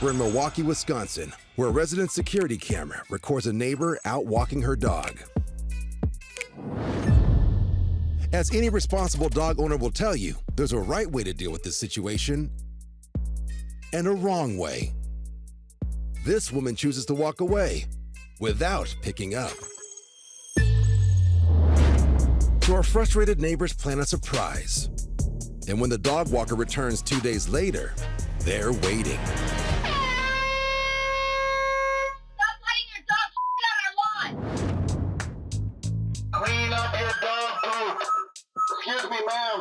We're in Milwaukee, Wisconsin, where a resident security camera records a neighbor out walking her dog. As any responsible dog owner will tell you, there's a right way to deal with this situation and a wrong way. This woman chooses to walk away without picking up. So our frustrated neighbors plan a surprise. And when the dog walker returns 2 days later, they're waiting. Stop letting your dog shit on our lawn! Clean up your dog poop. Excuse me, ma'am.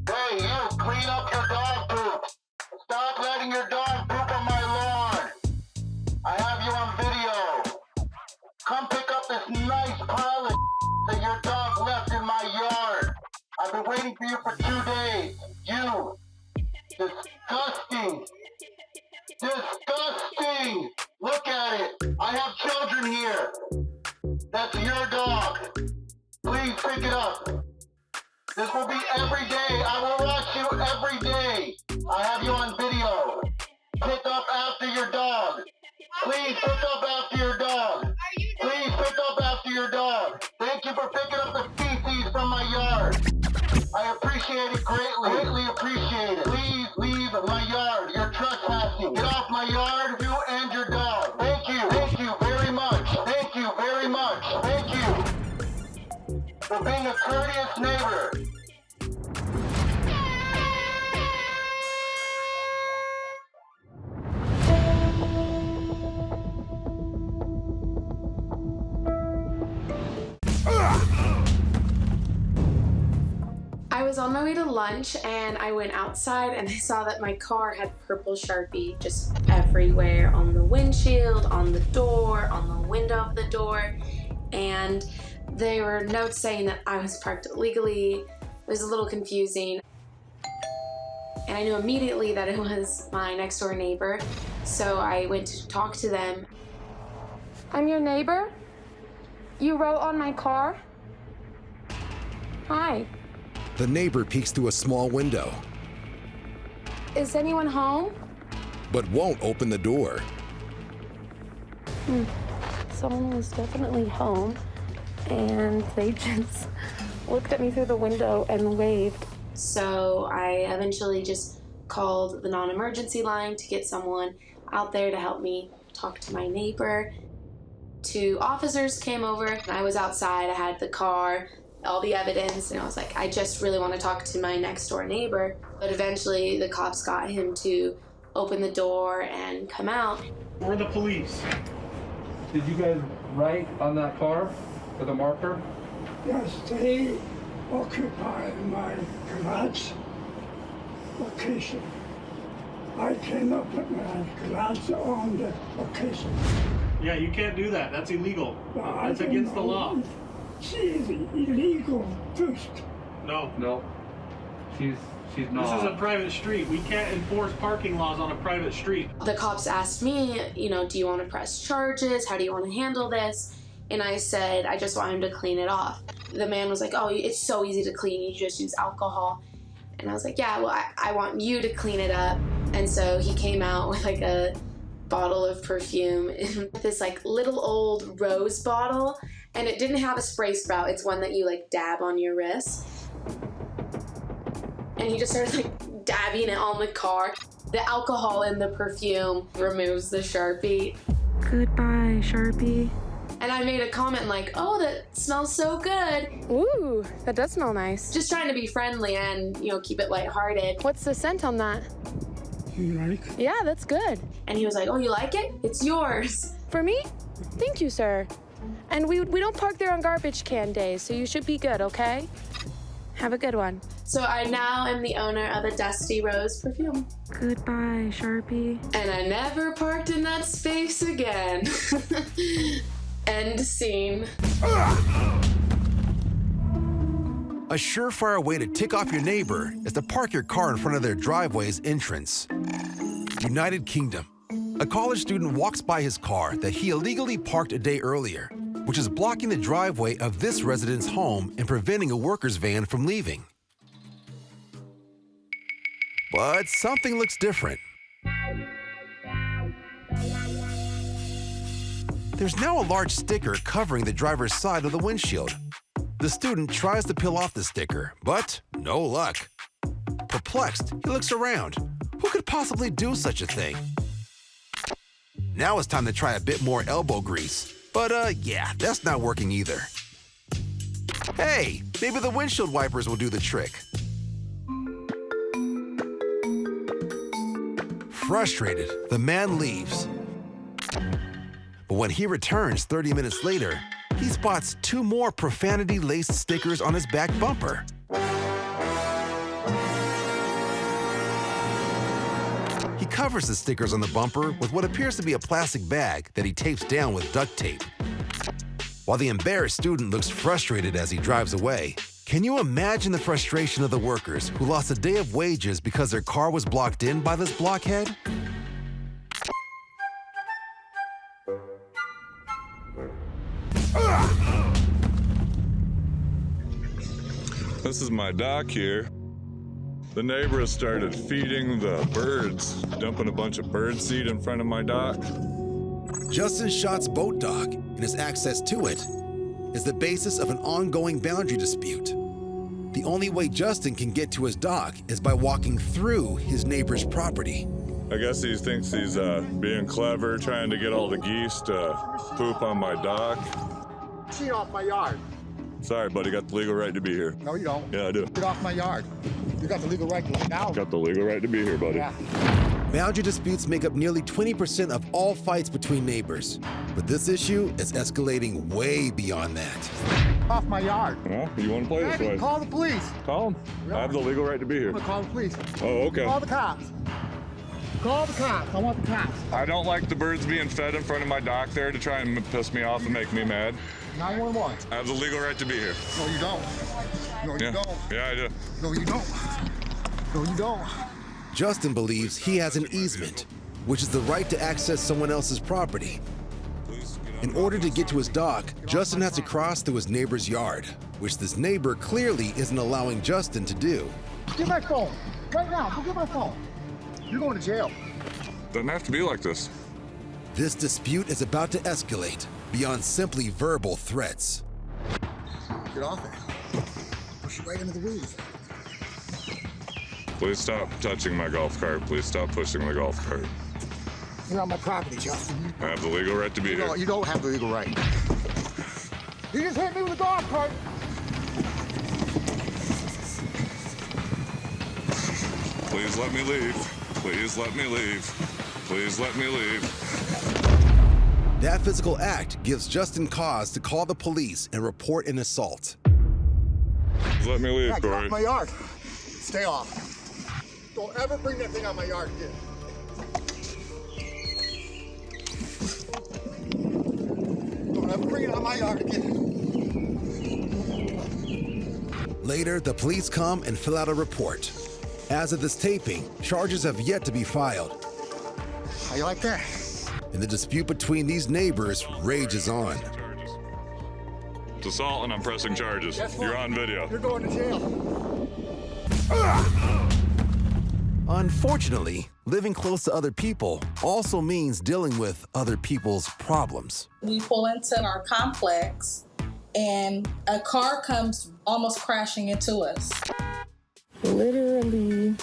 Hey, you, clean up your dog poop. Stop letting your dog poop on my lawn. I have you on video. Come pick up this nice pile of that your dog left in my yard. I've been waiting for you for 2 days. You. Disgusting. Disgusting. Look at it. I have children here. That's your dog. Please pick it up. This will be every day. I will watch you every day. I have you on video. Pick up after your dog. Please pick up after your dog. Please pick up after your dog. Thank you for picking up the feces from my yard. I appreciate it greatly. Greatly appreciate it. Please leave my yard. You're trespassing. Get off my yard, you and your dog. Thank you. Thank you very much. Thank you very much. Thank you for being a courteous neighbor. I was on my way to lunch and I went outside and I saw that my car had purple Sharpie just everywhere, on the windshield, on the door, on the window of the door, and there were notes saying that I was parked illegally. It was a little confusing. And I knew immediately that it was my next door neighbor, so I went to talk to them. I'm your neighbor? You wrote on my car? Hi. The neighbor peeks through a small window, Is anyone home? but won't open the door. Someone was definitely home, and they just looked at me through the window and waved. So I eventually just called the non-emergency line to get someone out there to help me talk to my neighbor. 2 officers came over, and I was outside. I had the car, all the evidence, and I was like, I just really want to talk to my next door neighbor. But eventually the cops got him to open the door and come out. We're the police. Did you guys write on that car for the marker? Yes, they occupy my garage location. I came up with my garage on the location. Yeah, you can't do that. That's illegal. Well, That's against the law. She is illegal first. No. No. She's not. This is a private street. We can't enforce parking laws on a private street. The cops asked me, do you want to press charges? How do you want to handle this? And I said, I just want him to clean it off. The man was like, oh, it's so easy to clean. You just use alcohol. And I was like, yeah, well, I want you to clean it up. And so he came out with like a bottle of perfume in this like little old rose bottle. And it didn't have a spray spout. It's one that you like dab on your wrist. And he just started like dabbing it on the car. The alcohol in the perfume removes the Sharpie. Goodbye, Sharpie. And I made a comment like, oh, that smells so good. Ooh, that does smell nice. Just trying to be friendly and, keep it lighthearted. What's the scent on that? You like? Yeah, that's good. And he was like, oh, you like it? It's yours. For me? Thank you, sir. And we don't park there on garbage can days, so you should be good, okay? Have a good one. So I now am the owner of a Dusty Rose perfume. Goodbye, Sharpie. And I never parked in that space again. End scene. A surefire way to tick off your neighbor is to park your car in front of their driveway's entrance. United Kingdom. A college student walks by his car that he illegally parked a day earlier, which is blocking the driveway of this resident's home and preventing a worker's van from leaving. But something looks different. There's now a large sticker covering the driver's side of the windshield. The student tries to peel off the sticker, but no luck. Perplexed, he looks around. Who could possibly do such a thing? Now it's time to try a bit more elbow grease. But yeah, that's not working either. Hey, maybe the windshield wipers will do the trick. Frustrated, the man leaves. But when he returns 30 minutes later, he spots 2 more profanity-laced stickers on his back bumper. He covers the stickers on the bumper with what appears to be a plastic bag that he tapes down with duct tape. While the embarrassed student looks frustrated as he drives away, can you imagine the frustration of the workers who lost a day of wages because their car was blocked in by this blockhead? This is my dock here. The neighbor has started feeding the birds, dumping a bunch of bird seed in front of my dock. Justin Schott's boat dock and his access to it is the basis of an ongoing boundary dispute. The only way Justin can get to his dock is by walking through his neighbor's property. I guess he thinks he's being clever, trying to get all the geese to poop on my dock. Get off my yard. Sorry, buddy, got the legal right to be here. No, you don't. Yeah, I do. Get off my yard. You got the legal right to get out. Got the legal right to be here, buddy. Yeah. Boundary disputes make up nearly 20% of all fights between neighbors. But this issue is escalating way beyond that. Off my yard. Well, you want to play this way? Call the police. Call them. I have the legal right to be here. I'm gonna call the police. Oh, okay. Call the cops. Call the cops. I want the cops. I don't like the birds being fed in front of my dock there to try and piss me off and make me mad. 911. I have the legal right to be here. No, you don't. No, you don't. Yeah, I do. No, you don't. No, you don't. Justin believes he has an easement, which is the right to access someone else's property. In order to get to his dock, Justin has to cross through his neighbor's yard, which this neighbor clearly isn't allowing Justin to do. Get my phone. Right now. Go get my phone. You're going to jail. Doesn't have to be like this. This dispute is about to escalate beyond simply verbal threats. Get off it. Push you right into the weeds. Please stop touching my golf cart. Please stop pushing the golf cart. You're on my property, Justin. I have the legal right to be here. No, you don't have the legal right. You just hit me with a golf cart. Please let me leave. Please let me leave. Please let me leave. That physical act gives Justin cause to call the police and report an assault. Please let me leave, Yeah, get Corey. off my yard. Stay off. Don't ever bring that thing on my yard again. Don't ever bring it on my yard again. Later, the police come and fill out a report. As of this taping, charges have yet to be filed, How you like that? and the dispute between these neighbors rages on. It's assault and I'm pressing charges. Guess what? You're on video. You're going to jail. Unfortunately, living close to other people also means dealing with other people's problems. We pull into our complex and a car comes almost crashing into us. Literally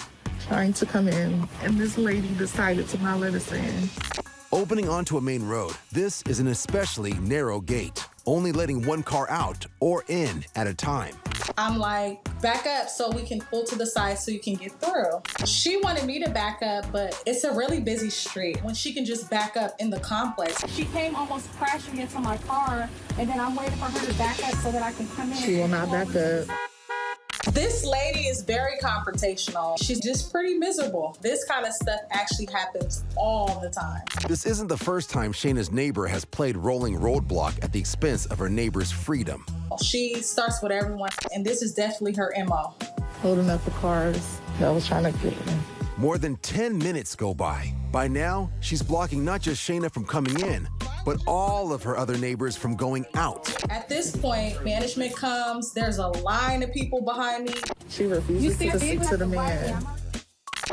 trying to come in, and this lady decided to not let us in. Opening onto a main road, this is an especially narrow gate, only letting one car out or in at a time. I'm like, back up so we can pull to the side so you can get through. She wanted me to back up, but it's a really busy street when she can just back up in the complex. She came almost crashing into my car, and then I'm waiting for her to back up so that I can come in. She will not back up. This lady is very confrontational. She's just pretty miserable. This kind of stuff actually happens all the time. This isn't the first time Shayna's neighbor has played rolling roadblock at the expense of her neighbor's freedom. She starts with everyone, and this is definitely her MO. Holding up the cars that was trying to get in. More than 10 minutes go by. By now, she's blocking not just Shayna from coming in, but all of her other neighbors from going out. At this point, management comes. There's a line of people behind me. She refuses to speak to the man.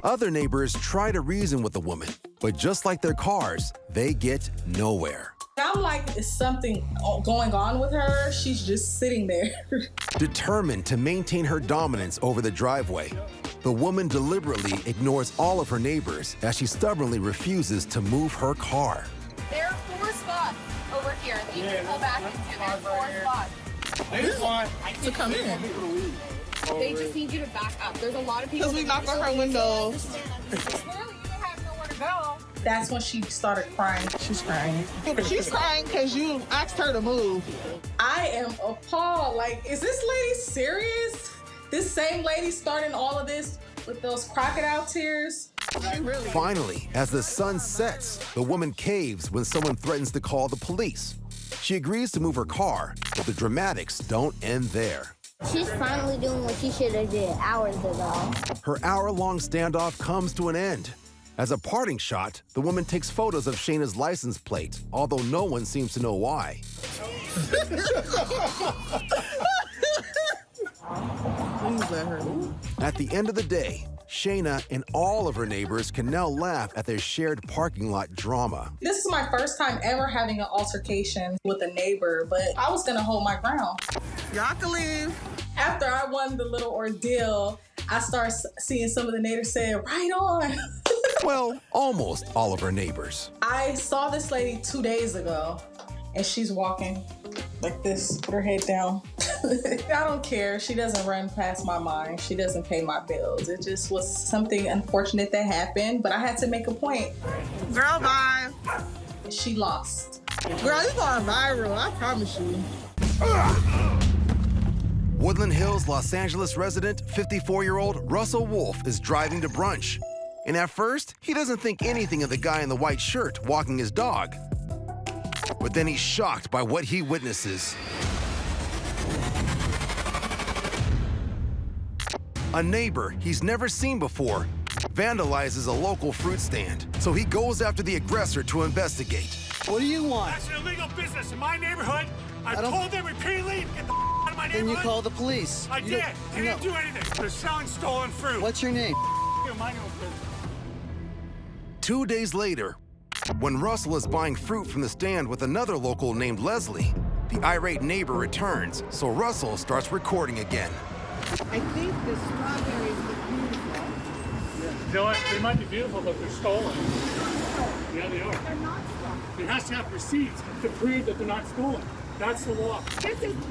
Other neighbors try to reason with the woman, but just like their cars, they get nowhere. I'm I'm like, is something going on with her? She's just sitting there. Determined to maintain her dominance over the driveway, the woman deliberately ignores all of her neighbors as she stubbornly refuses to move her car. There are 4 spots over here. You can pull back into. There's 4 spots. They just want to come in. They just need you to back up. There's a lot of people. Because we knocked on her windows. Clearly, you don't have nowhere to go. That's when she started crying. She's crying. She's crying because you asked her to move. I am appalled. Like, is this lady serious? This same lady starting all of this with those crocodile tears? Finally, as the sun sets, the woman caves when someone threatens to call the police. She agrees to move her car, but the dramatics don't end there. She's finally doing what she should have did hours ago. Her hour-long standoff comes to an end. As a parting shot, the woman takes photos of Shayna's license plate, although no one seems to know why. At the end of the day, Shayna and all of her neighbors can now laugh at their shared parking lot drama. This is my first time ever having an altercation with a neighbor, but I was gonna hold my ground. Y'all can leave. After I won the little ordeal, I started seeing some of the neighbors say, right on. Well, almost all of her neighbors. I saw this lady 2 days ago, and she's walking like this, put her head down. I don't care. She doesn't run past my mind. She doesn't pay my bills. It just was something unfortunate that happened, but I had to make a point. Girl, bye. She lost. Girl, you going viral, I promise you. Woodland Hills, Los Angeles resident, 54-year-old Russell Wolf is driving to brunch. And at first, he doesn't think anything of the guy in the white shirt walking his dog. But then he's shocked by what he witnesses. A neighbor he's never seen before vandalizes a local fruit stand, so he goes after the aggressor to investigate. What do you want? That's an illegal business in my neighborhood. I told them repeatedly to get the out of my neighborhood. Then you call the police. I did. They didn't do anything. They're selling stolen fruit. What's your name? My name is 2 days later, when Russell is buying fruit from the stand with another local named Leslie, the irate neighbor returns, so Russell starts recording again. I think the strawberries look beautiful. They might be beautiful, but they're stolen. Yeah, they are. They're not stolen. He has to have receipts to prove that they're not stolen. That's the law.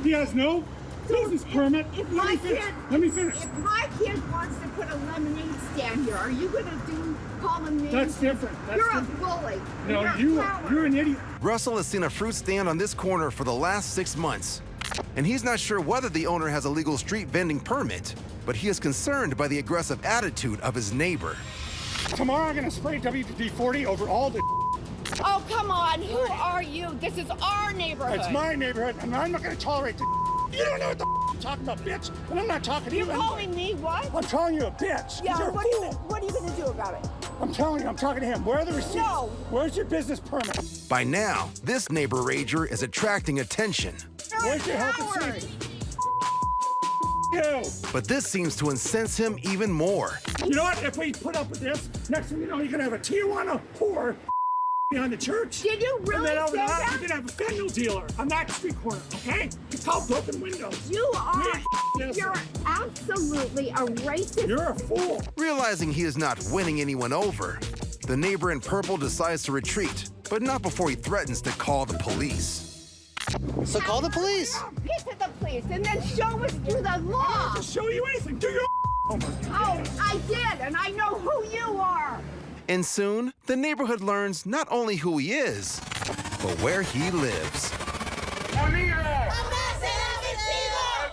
He has no business permit. Let me finish. If my kid wants to put a lemonade stand here, are you going to call him names? That's different. You're a bully. No, you're an idiot. Russell has seen a fruit stand on this corner for the last 6 months, and he's not sure whether the owner has a legal street vending permit, but he is concerned by the aggressive attitude of his neighbor. Tomorrow I'm gonna spray WD-40 over all the Oh, come on. Who are you? This is our neighborhood. It's my neighborhood, and I'm not gonna tolerate the You don't know what the you're talking about, bitch. And I'm not talking to you. You're calling me what? I'm calling you a bitch. Yeah, you're what are you gonna do about it? I'm telling you, I'm talking to him. Where are the receipts? No. Where's your business permit? By now, this neighbor rager is attracting attention. Where's your health and safety? You. But this seems to incense him even more. You know what? If we put up with this, next thing you know, you're gonna have a Tijuana whore behind the church. Did you really and then say that? You're gonna have a fentanyl dealer on that street corner, okay? It's called broken windows. You're absolutely a racist. You're a fool. Realizing he is not winning anyone over, the neighbor in purple decides to retreat, but not before he threatens to call the police. So call the police. Get to the police and then show us through the law. To show you anything, do your homework. Oh, I did, and I know who you are. And soon, the neighborhood learns not only who he is, but where he lives.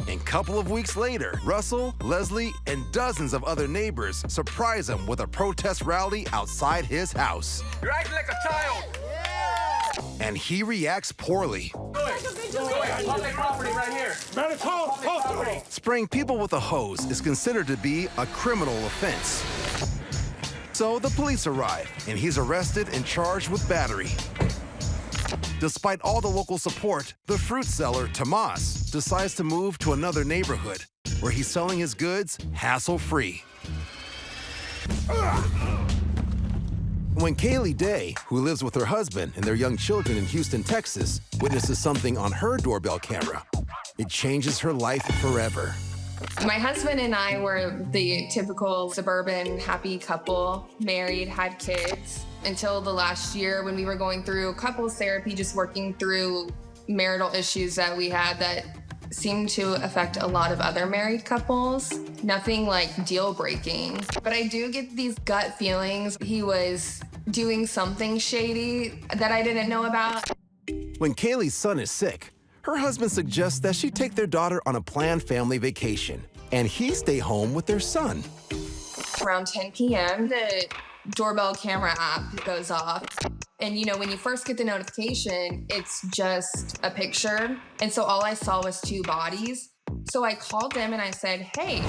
And a couple of weeks later, Russell, Leslie, and dozens of other neighbors surprise him with a protest rally outside his house. You're acting like a child. And he reacts poorly. Public property right here. Better call. Spraying people with a hose is considered to be a criminal offense. So the police arrive, and he's arrested and charged with battery. Despite all the local support, the fruit seller, Tomas, decides to move to another neighborhood where he's selling his goods hassle-free. When Kaylee Day, who lives with her husband and their young children in Houston, Texas, witnesses something on her doorbell camera, it changes her life forever. My husband and I were the typical suburban happy couple, married, had kids, until the last year when we were going through couples therapy, just working through marital issues that we had that seemed to affect a lot of other married couples. Nothing like deal breaking, but I do get these gut feelings. He was doing something shady that I didn't know about. When Kaylee's son is sick, her husband suggests that she take their daughter on a planned family vacation, and he stay home with their son. Around 10 p.m., the doorbell camera app goes off. And you know, when you first get the notification, it's just a picture. And so all I saw was 2 bodies. So I called them and I said, hey,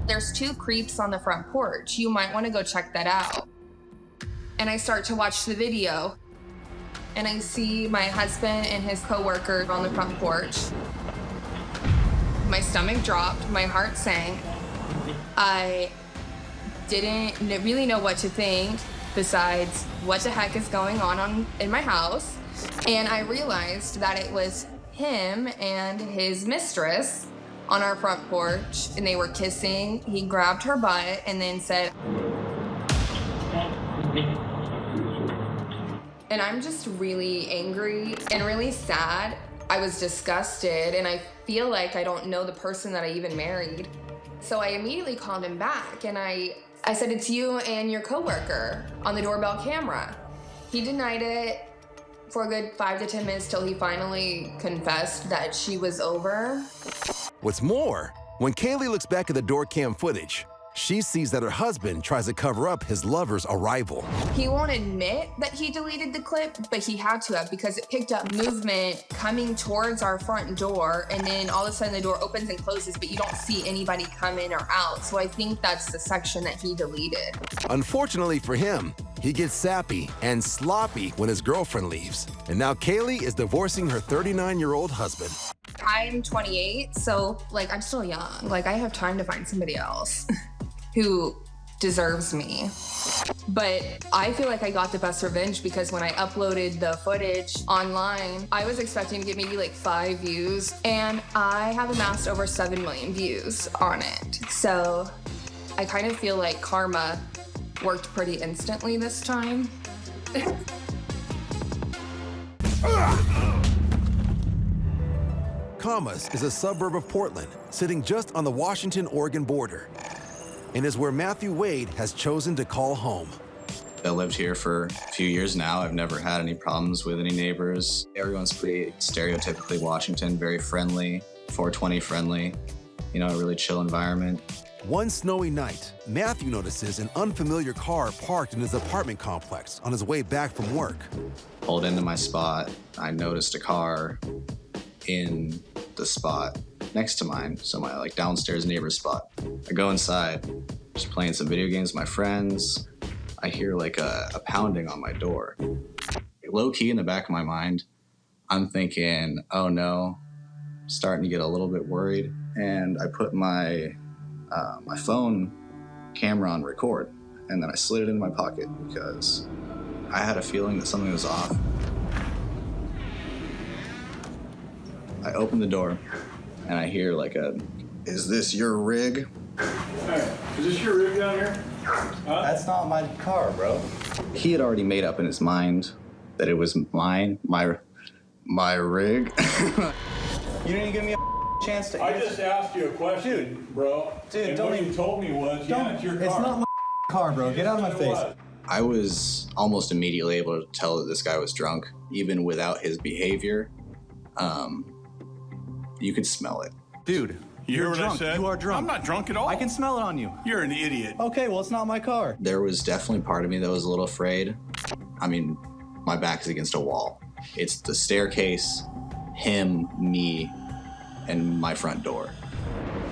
there's 2 creeps on the front porch. You might want to go check that out. And I start to watch the video. And I see my husband and his coworker on the front porch. My stomach dropped, my heart sank. I didn't really know what to think besides what the heck is going on in my house. And I realized that it was him and his mistress on our front porch, and they were kissing. He grabbed her butt and then said, and I'm just really angry and really sad. I was disgusted, and I feel like I don't know the person that I even married. So I immediately called him back, and I said, it's you and your coworker on the doorbell camera. He denied it for a good 5 to 10 minutes till he finally confessed that she was over. What's more, when Kaylee looks back at the door cam footage, she sees that her husband tries to cover up his lover's arrival. He won't admit that he deleted the clip, but he had to have, because it picked up movement coming towards our front door, and then all of a sudden the door opens and closes, but you don't see anybody come in or out. So I think that's the section that he deleted. Unfortunately for him, he gets sappy and sloppy when his girlfriend leaves. And now Kaylee is divorcing her 39-year-old husband. I'm 28, so I'm still young. I have time to find somebody else who deserves me. But I feel like I got the best revenge, because when I uploaded the footage online, I was expecting to get maybe 5 views, and I have amassed over 7 million views on it. So I kind of feel like karma worked pretty instantly this time. Camas is a suburb of Portland, sitting just on the Washington-Oregon border, and is where Matthew Wade has chosen to call home. I lived here for a few years now. I've never had any problems with any neighbors. Everyone's pretty stereotypically Washington, very friendly, 420 friendly, a really chill environment. One snowy night, Matthew notices an unfamiliar car parked in his apartment complex on his way back from work. Pulled into my spot. I noticed a car in the spot next to mine, so my downstairs neighbor's spot. I go inside, just playing some video games with my friends. I hear a pounding on my door. Low key in the back of my mind, I'm thinking, oh no, starting to get a little bit worried. And I put my phone camera on record, and then I slid it in my pocket because I had a feeling that something was off. I open the door and I hear is this your rig? Hey, is this your rig down here? Huh? That's not my car, bro. He had already made up in his mind that it was mine, my rig. You didn't give me a chance to answer. I just asked you a question, bro. Dude, and don't what even you told me was, yeah, it's your car. It's not my car, bro. Get out of my face. I was almost immediately able to tell that this guy was drunk, even without his behavior. You could smell it. Dude, you're drunk. You are drunk. I'm not drunk at all. I can smell it on you. You're an idiot. Okay, well, it's not my car. There was definitely part of me that was a little afraid. I mean, my back is against a wall. It's the staircase, him, me, and my front door.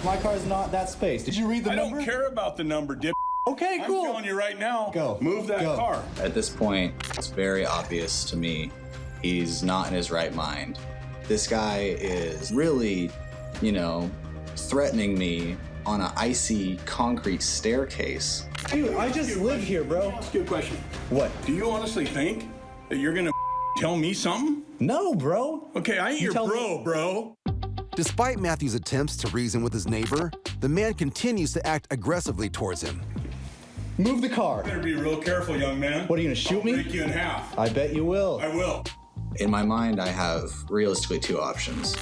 My car's not that space. Did you read the number? I don't care about the number, dip. Okay, cool. I'm telling you right now, go. Move that car. At this point, it's very obvious to me he's not in his right mind. This guy is really, threatening me on an icy concrete staircase. Dude, I just live here, bro. Ask you a question. What? Do you honestly think that you're gonna tell me something? No, bro. Okay, I ain't your bro. Despite Matthew's attempts to reason with his neighbor, the man continues to act aggressively towards him. Move the car. Better be real careful, young man. What, are you gonna shoot me? I'll break you in half. I bet you will. I will. In my mind, I have realistically two options.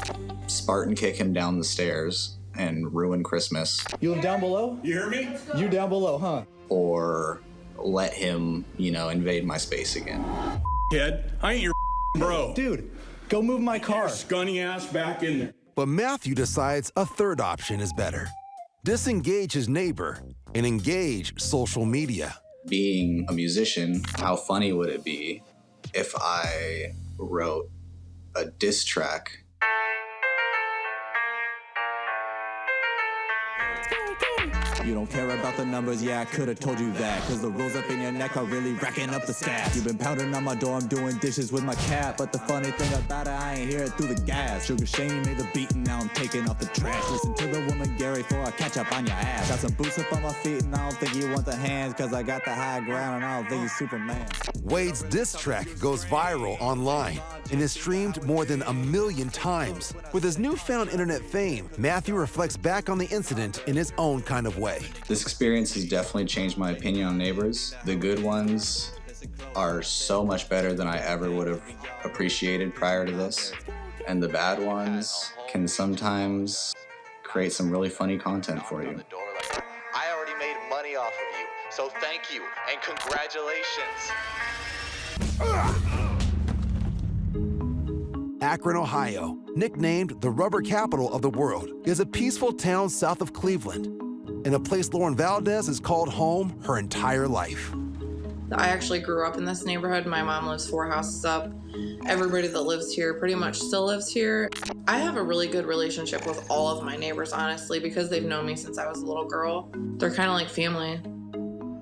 Spartan kick him down the stairs and ruin Christmas. You live down below? You hear me? You down below, huh? Or let him, invade my space again. Kid, I ain't your bro. Dude, go move my car. Get your scunny ass back in there. But Matthew decides a third option is better. Disengage his neighbor and engage social media. Being a musician, how funny would it be if I wrote a diss track? You don't care about the numbers, yeah, I could've told you that. Cause the rolls up in your neck are really racking up the stats. You've been pounding on my door, I'm doing dishes with my cat. But the funny thing about it, I ain't hear it through the gas. Sugar Shane made the beat and now I'm taking off the trash. Listen to the woman Gary for a catch up on your ass. Got some boots up on my feet and I don't think you want the hands. Cause I got the high ground and I don't think he's Superman. Wade's diss track goes viral online and is streamed more than 1 million times. With his newfound internet fame, Matthew reflects back on the incident in his own kind of way. This experience has definitely changed my opinion on neighbors. The good ones are so much better than I ever would have appreciated prior to this. And the bad ones can sometimes create some really funny content for you. I already made money off of you, so thank you and congratulations. Akron, Ohio, nicknamed the rubber capital of the world, is a peaceful town south of Cleveland, and a place Lauren Valdez has called home her entire life. I actually grew up in this neighborhood. My mom lives 4 houses up. Everybody that lives here pretty much still lives here. I have a really good relationship with all of my neighbors, honestly, because they've known me since I was a little girl. They're kind of like family.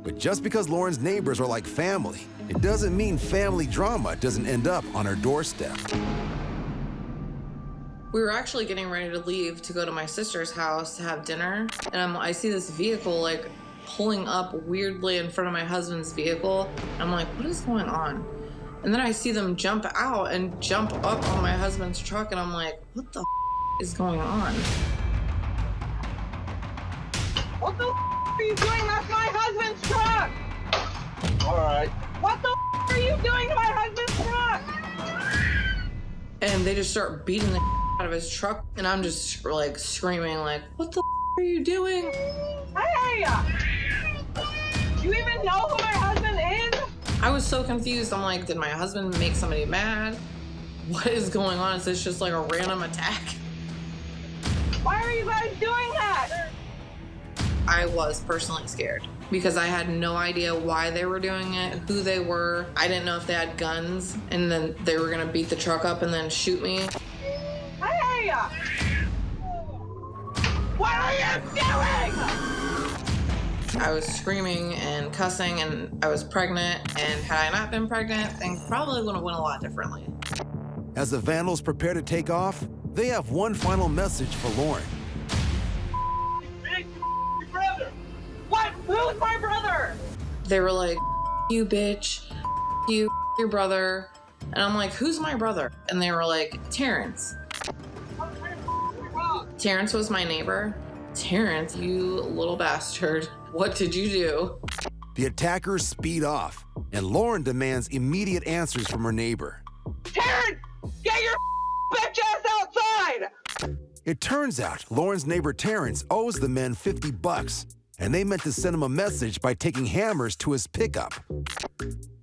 But just because Lauren's neighbors are like family, it doesn't mean family drama doesn't end up on her doorstep. We were actually getting ready to leave to go to my sister's house to have dinner, and I see this vehicle like pulling up weirdly in front of my husband's vehicle. I'm like, what is going on? And then I see them jump out and jump up on my husband's truck, and I'm like, what the is going on? What the are you doing? That's my husband's truck! Alright. What the are you doing to my husband's truck? And they just start beating the out of his truck, and I'm just like screaming like, what the are you doing? Hey! Do you even know who my husband is? I was so confused. I'm like, did my husband make somebody mad? What is going on? Is this just like a random attack? Why are you guys doing that? I was personally scared because I had no idea why they were doing it, who they were. I didn't know if they had guns and then they were gonna beat the truck up and then shoot me. Hey! What are you doing? I was screaming and cussing, and I was pregnant, and had I not been pregnant, things probably would have went a lot differently. As the vandals prepare to take off, they have one final message for Lauren. Brother! What? Who's my brother? They were like, you bitch, you, your brother. And I'm like, who's my brother? And they were like, Terrence. Terrence was my neighbor. Terrence, you little bastard. What did you do? The attackers speed off, and Lauren demands immediate answers from her neighbor. Terrence! Get your bitch ass outside! It turns out Lauren's neighbor Terrence owes the men $50, and they meant to send him a message by taking hammers to his pickup.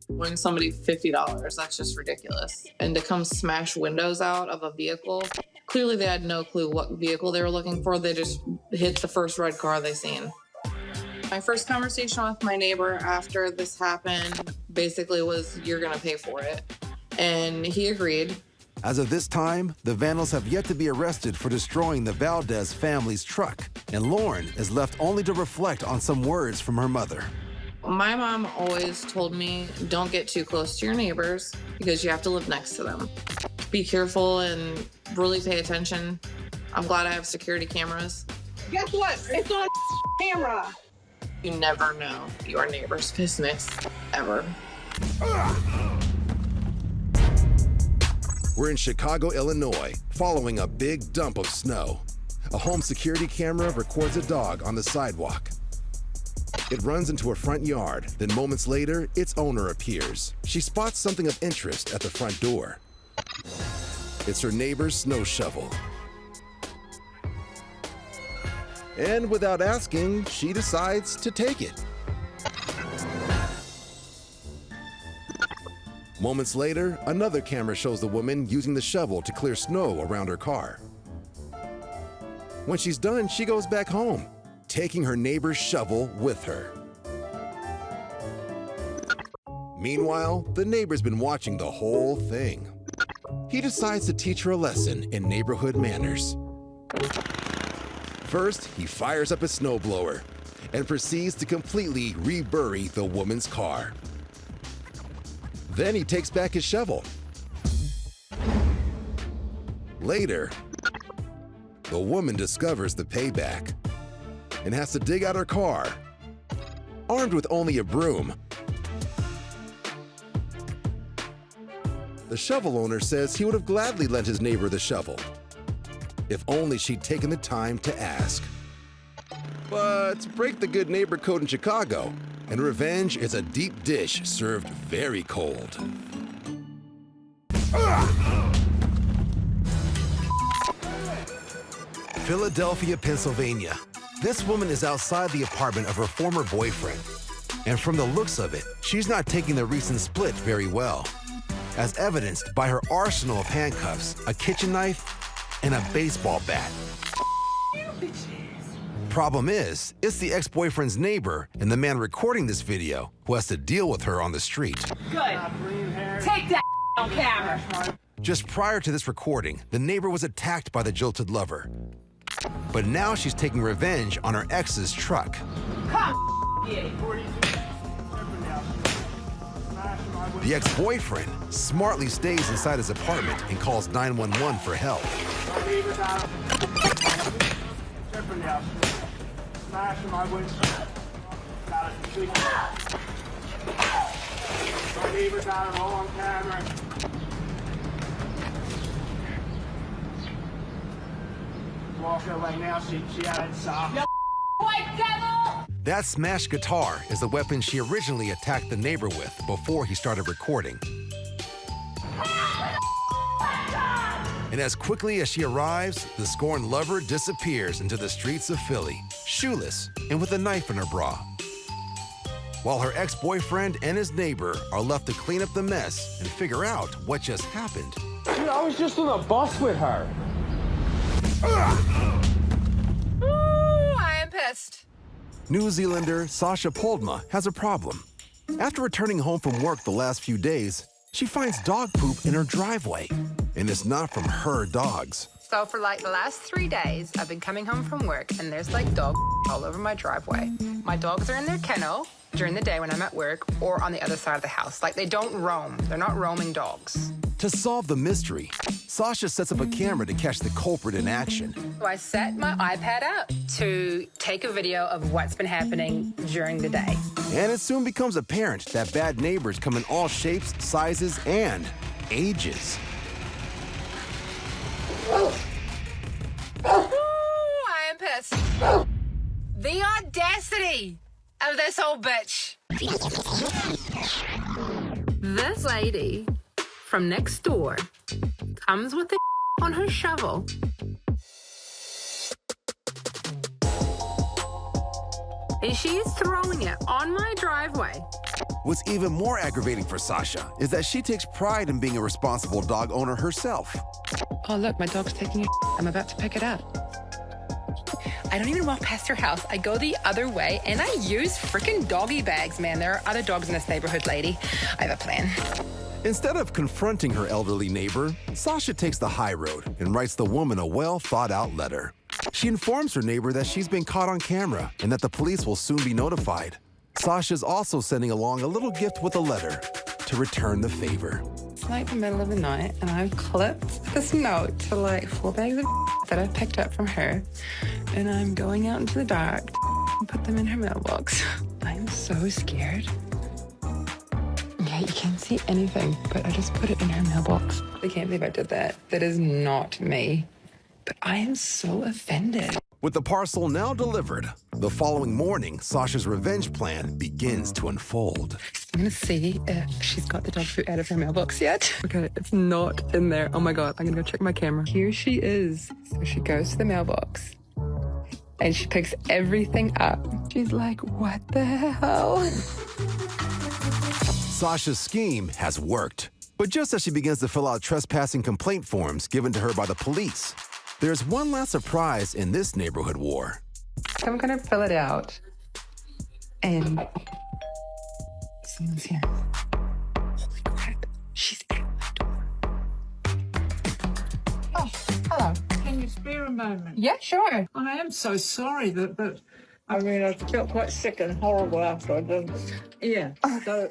When somebody $50, that's just ridiculous. And to come smash windows out of a vehicle, clearly they had no clue what vehicle they were looking for. They just hit the first red car they seen. My first conversation with my neighbor after this happened basically was, you're gonna pay for it. And he agreed. As of this time, the vandals have yet to be arrested for destroying the Valdez family's truck, and Lauren is left only to reflect on some words from her mother. My mom always told me, don't get too close to your neighbors because you have to live next to them. Be careful and really pay attention. I'm glad I have security cameras. Guess what? It's on camera. You never know your neighbor's business, ever. We're in Chicago, Illinois, following a big dump of snow. A home security camera records a dog on the sidewalk. It runs into a front yard, then moments later, its owner appears. She spots something of interest at the front door. It's her neighbor's snow shovel. And without asking, she decides to take it. Moments later, another camera shows the woman using the shovel to clear snow around her car. When she's done, she goes back home, taking her neighbor's shovel with her. Meanwhile, the neighbor's been watching the whole thing. He decides to teach her a lesson in neighborhood manners. First, he fires up his snowblower and proceeds to completely rebury the woman's car. Then he takes back his shovel. Later, the woman discovers the payback and has to dig out her car, armed with only a broom. The shovel owner says he would have gladly lent his neighbor the shovel, if only she'd taken the time to ask. But break the good neighbor code in Chicago, and revenge is a deep dish served very cold. Philadelphia, Pennsylvania. This woman is outside the apartment of her former boyfriend. And from the looks of it, she's not taking the recent split very well, as evidenced by her arsenal of handcuffs, a kitchen knife, and a baseball bat. Problem is, it's the ex-boyfriend's neighbor and the man recording this video who has to deal with her on the street. Good. Take that on camera. Just prior to this recording, the neighbor was attacked by the jilted lover. But now she's taking revenge on her ex's truck. Come get it. The ex-boyfriend smartly stays inside his apartment and calls 911 for help. Smashing my window. Got it. My neighbor got it all on camera. Walk away now, she had it soft. White devil! That smashed guitar is the weapon she originally attacked the neighbor with before he started recording. And as quickly as she arrives, the scorned lover disappears into the streets of Philly, shoeless and with a knife in her bra. While her ex-boyfriend and his neighbor are left to clean up the mess and figure out what just happened. Dude, I was just on a bus with her. Ooh, I am pissed. New Zealander Sasha Poldma has a problem. After returning home from work the last few days, she finds dog poop in her driveway, and it's not from her dogs. So for like the last 3 days, I've been coming home from work and there's like dog all over my driveway. My dogs are in their kennel during the day when I'm at work or on the other side of the house. Like they don't roam. They're not roaming dogs. To solve the mystery, Sasha sets up a camera to catch the culprit in action. So I set my iPad up to take a video of what's been happening during the day. And it soon becomes apparent that bad neighbors come in all shapes, sizes, and ages. Ooh, I am pissed. The audacity of this old bitch. This lady from next door comes with the on her shovel. And she's throwing it on my driveway. What's even more aggravating for Sasha is that she takes pride in being a responsible dog owner herself. Oh, look, my dog's taking a I'm about to pick it up. I don't even walk past her house. I go the other way, and I use freaking doggy bags, man. There are other dogs in this neighborhood, lady. I have a plan. Instead of confronting her elderly neighbor, Sasha takes the high road and writes the woman a well-thought-out letter. She informs her neighbor that she's been caught on camera and that the police will soon be notified. Sasha's also sending along a little gift with a letter to return the favor. It's like the middle of the night, and I've clipped this note to like 4 bags of that I picked up from her, and I'm going out into the dark and put them in her mailbox. I'm so scared. Yeah, you can't see anything, but I just put it in her mailbox. I can't believe I did that. That is not me. But I am so offended. With the parcel now delivered, the following morning, Sasha's revenge plan begins to unfold. I'm gonna see if she's got the dog food out of her mailbox yet. Okay, it's not in there. Oh my God, I'm gonna go check my camera. Here she is. So she goes to the mailbox and she picks everything up. She's like, what the hell? Sasha's scheme has worked. But just as she begins to fill out trespassing complaint forms given to her by the police, there's one last surprise in this neighborhood war. I'm gonna fill it out. And someone's here. Holy crap, she's at my door. Oh, hello. Can you spare a moment? Yeah, sure. I am so sorry that I mean, I felt quite sick and horrible after I did. Yeah. So,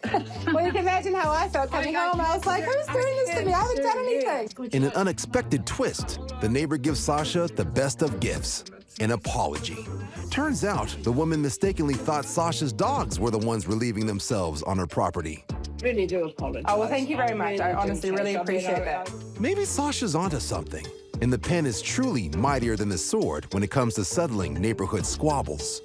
Well, you can imagine how I felt coming home. I was like, who's doing this to me? I haven't done anything. In an unexpected twist, the neighbor gives Sasha the best of gifts, an apology. Turns out, the woman mistakenly thought Sasha's dogs were the ones relieving themselves on her property. really do apologize. Oh, well, thank you very much. I honestly really do. appreciate that. Maybe Sasha's onto something, and the pen is truly mightier than the sword when it comes to settling neighborhood squabbles.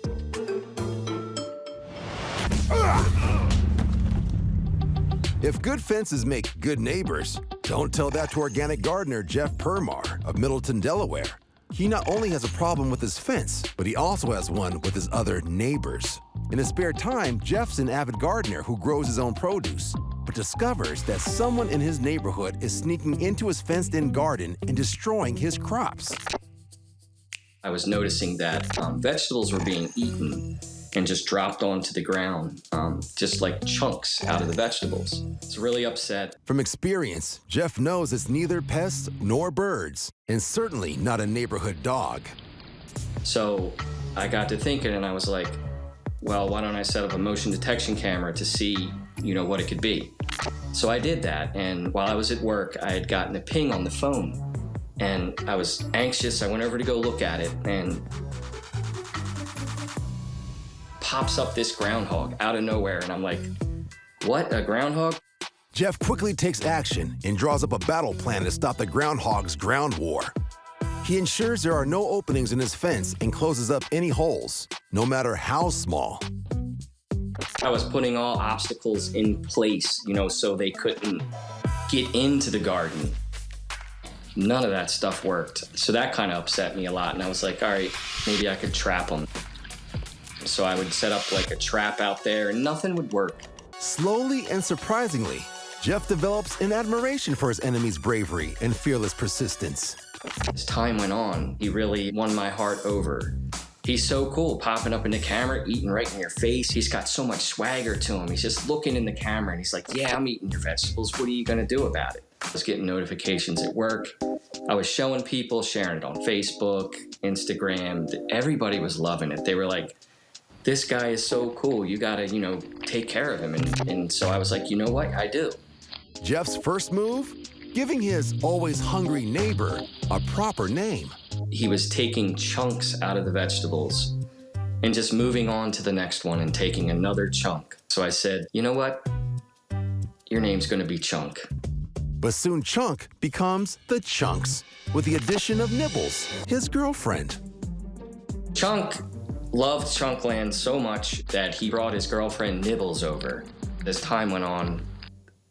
If good fences make good neighbors, don't tell that to organic gardener Jeff Permar of Middleton, Delaware. He not only has a problem with his fence, but he also has one with his other neighbors. In his spare time, Jeff's an avid gardener who grows his own produce, but discovers that someone in his neighborhood is sneaking into his fenced-in garden and destroying his crops. I was noticing that vegetables were being eaten and just dropped onto the ground, just like chunks out of the vegetables. It's really upset. From experience, Jeff knows it's neither pests nor birds, and certainly not a neighborhood dog. So I got to thinking, and I was like, well, why don't I set up a motion detection camera to see, what it could be? So I did that, and while I was at work, I had gotten a ping on the phone, and I was anxious. I went over to go look at it, and pops up this groundhog out of nowhere, and I'm like, what, a groundhog? Jeff quickly takes action and draws up a battle plan to stop the groundhog's ground war. He ensures there are no openings in his fence and closes up any holes, no matter how small. I was putting all obstacles in place, so they couldn't get into the garden. None of that stuff worked. So that kind of upset me a lot, and I was like, all right, maybe I could trap them. So I would set up like a trap out there and nothing would work. Slowly and surprisingly, Jeff develops an admiration for his enemy's bravery and fearless persistence. As time went on, he really won my heart over. He's so cool, popping up in the camera, eating right in your face. He's got so much swagger to him. He's just looking in the camera and he's like, yeah, I'm eating your vegetables. What are you gonna do about it? I was getting notifications at work. I was showing people, sharing it on Facebook, Instagram. Everybody was loving it. They were like, this guy is so cool. You gotta, take care of him. And so I was like, you know what? I do. Jeff's first move? Giving his always hungry neighbor a proper name. He was taking chunks out of the vegetables and just moving on to the next one and taking another chunk. So I said, you know what? Your name's gonna be Chunk. But soon Chunk becomes the Chunks, with the addition of Nibbles, his girlfriend. Chunk loved Chunkland so much that he brought his girlfriend Nibbles over. As time went on,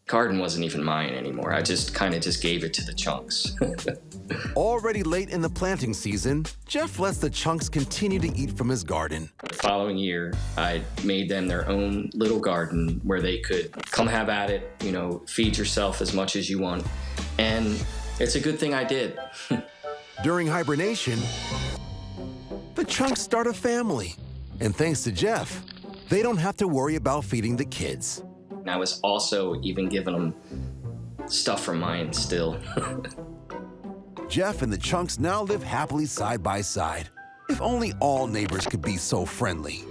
garden wasn't even mine anymore. I just gave it to the Chunks. Already late in the planting season, Jeff lets the Chunks continue to eat from his garden. The following year, I made them their own little garden where they could come have at it, feed yourself as much as you want. And it's a good thing I did. During hibernation, the Chunks start a family. And thanks to Jeff, they don't have to worry about feeding the kids. I was also even giving them stuff from mine still. Jeff and the Chunks now live happily side by side. If only all neighbors could be so friendly.